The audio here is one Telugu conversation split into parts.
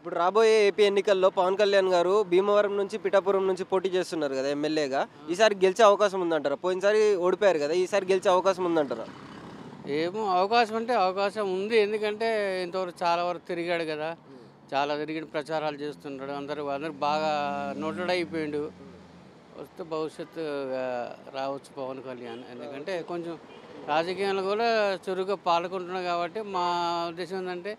ఇప్పుడు రాబోయే ఏపీ ఎన్నికల్లో పవన్ కళ్యాణ్ గారు భీమవరం నుంచి పిఠాపురం నుంచి పోటీ చేస్తున్నారు కదా ఎమ్మెల్యేగా. ఈసారి గెలిచే అవకాశం ఉందంటారా? పోయినసారి ఓడిపోయారు కదా, ఈసారి గెలిచే అవకాశం ఉందంటారా? ఏమో అవకాశం అంటే అవకాశం ఉంది. ఎందుకంటే ఇంతవరకు చాలా వరకు తిరిగాడు కదా. చాలా తిరిగి ప్రచారాలు చేస్తున్నాడు. అందరూ అందరూ బాగా నోటెడ్ అయిపోయిండు. వస్తే భవిష్యత్తు రావచ్చు పవన్ కళ్యాణ్. ఎందుకంటే కొంచెం రాజకీయాలు కూడా చురుగ్గా పాల్గొంటున్నాడు కాబట్టి మా ఉద్దేశం ఏంటంటే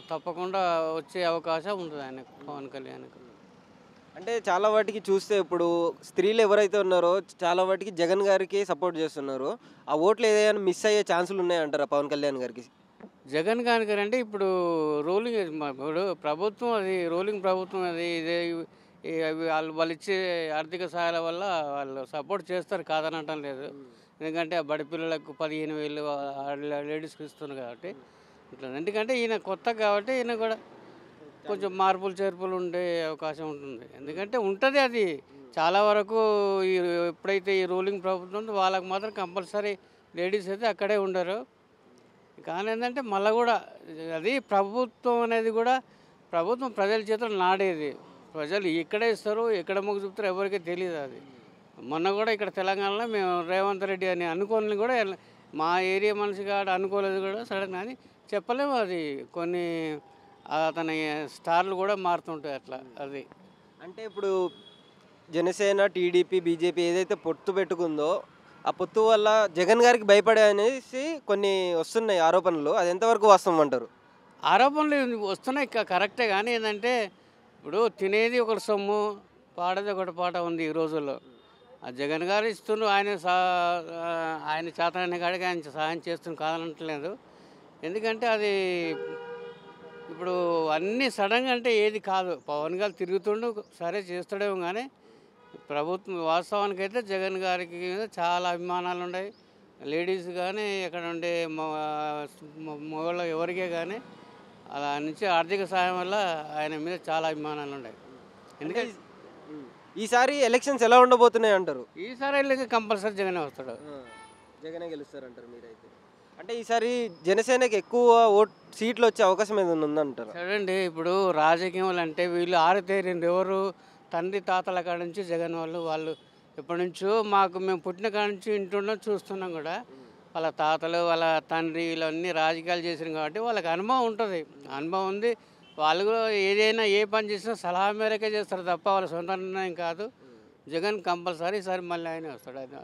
తప్పకుండా వచ్చే అవకాశం ఉంటుంది ఆయనకు, పవన్ కళ్యాణ్కు. అంటే చాలా వాటికి చూస్తే ఇప్పుడు స్త్రీలు ఎవరైతే ఉన్నారో చాలా వాటికి జగన్ గారికి సపోర్ట్ చేస్తున్నారు. ఆ ఓట్లు ఏదైనా మిస్ అయ్యే ఛాన్సులు ఉన్నాయంటారా పవన్ కళ్యాణ్ గారికి? జగన్ గారికి అంటే ఇప్పుడు ఇప్పుడు ప్రభుత్వం అది రోలింగ్ ప్రభుత్వం అది ఇదే వాళ్ళు ఇచ్చే ఆర్థిక సహాయాల వల్ల వాళ్ళు సపోర్ట్ చేస్తారు, కాదనటం లేదు. ఎందుకంటే ఆ బడి పిల్లలకు 15,000 లేడీస్కి ఇస్తున్నారు కాబట్టి ఇట్లా. ఎందుకంటే ఈయన కొత్త కాబట్టి ఈయన కూడా కొంచెం మార్పులు చేర్పులు ఉండే అవకాశం ఉంటుంది. ఎందుకంటే ఉంటుంది అది చాలా వరకు. ఈ ఎప్పుడైతే ఈ రూలింగ్ ప్రభుత్వం ఉందో వాళ్ళకి మాత్రం కంపల్సరీ లేడీస్ అయితే అక్కడే ఉండరు. కానీ ఏంటంటే మళ్ళీ కూడా అది ప్రభుత్వం అనేది కూడా ప్రభుత్వం ప్రజల చేతులు నాడేది. ప్రజలు ఇక్కడే ఇస్తారు, ఎక్కడ మొగ్గు చూపుతారో ఎవరికీ తెలియదు. అది మొన్న కూడా ఇక్కడ తెలంగాణలో మేము రేవంత్ రెడ్డి అని అనుకోని కూడా మా ఏరియా మనిషి కాడ అనుకోలేదు కూడా సడన్ అని చెప్పలేము. అది కొన్ని అతని స్టార్లు కూడా మారుతుంటాయి అట్లా. అది అంటే ఇప్పుడు జనసేన, టీడీపీ, బీజేపీ ఏదైతే పొత్తు పెట్టుకుందో ఆ పొత్తు వల్ల జగన్ గారికి భయపడే అనేసి కొన్ని వస్తున్నాయి ఆరోపణలు. అది ఎంతవరకు వాస్తవం అంటారు? ఆరోపణలు వస్తున్నాయి కరెక్టే. కానీ ఏంటంటే ఇప్పుడు తినేది ఒకటి సొమ్ము, పాడేది ఒకటి పాట ఉంది ఈ రోజుల్లో. ఆ జగన్ గారు ఇస్తున్నారు, ఆయన చేతనైన కాడికి ఆయన సహాయం చేస్తున్నారు, కాదనట్లేదు. ఎందుకంటే అది ఇప్పుడు అన్నీ సడన్గా అంటే ఏది కాదు. పవన్ గారు తిరుగుతుండు సరే చేస్తాడేమో, కానీ ప్రభుత్వం వాస్తవానికైతే జగన్ గారికి మీద చాలా అభిమానాలు ఉన్నాయి. లేడీస్ కానీ ఎక్కడ ఉండే మగవాళ్ళు ఎవరికే కానీ అలా నుంచి ఆర్థిక సహాయం వల్ల ఆయన మీద చాలా అభిమానాలు ఉన్నాయి. ఎందుకంటే ఈసారి ఎలక్షన్స్ ఎలా ఉండబోతున్నాయి అంటారు? ఈసారి వెళ్ళి కంపల్సరీ జగనే వస్తాడు. జగనే గెలుస్తారంటారు మీరైతే? అంటే ఈసారి జనసేనకి ఎక్కువ సీట్లు వచ్చే అవకాశం ఏదైనా ఉందంటారు? చూడండి, ఇప్పుడు రాజకీయాలు అంటే వీళ్ళు ఆరితేరింది ఎవరు? తండ్రి తాతల కాడ నుంచి జగన్ వాళ్ళు ఎప్పటి నుంచో మేము పుట్టిన కాడ నుంచి ఇంటుండడం చూస్తున్నాం కూడా. వాళ్ళ తాతలు వాళ్ళ తండ్రి వీళ్ళన్నీ రాజకీయాలు చేసినారు కాబట్టి వాళ్ళకి అనుభవం ఉంటుంది, అనుభవం ఉంది. వాళ్ళు కూడా ఏదైనా ఏ పని చేసినా సలహా మేరకే చేస్తారు తప్ప వాళ్ళ సొంత నిర్ణయం కాదు. జగన్ కంపల్సరీ ఈసారి మళ్ళీ ఆయనే వస్తాడు. ఆయన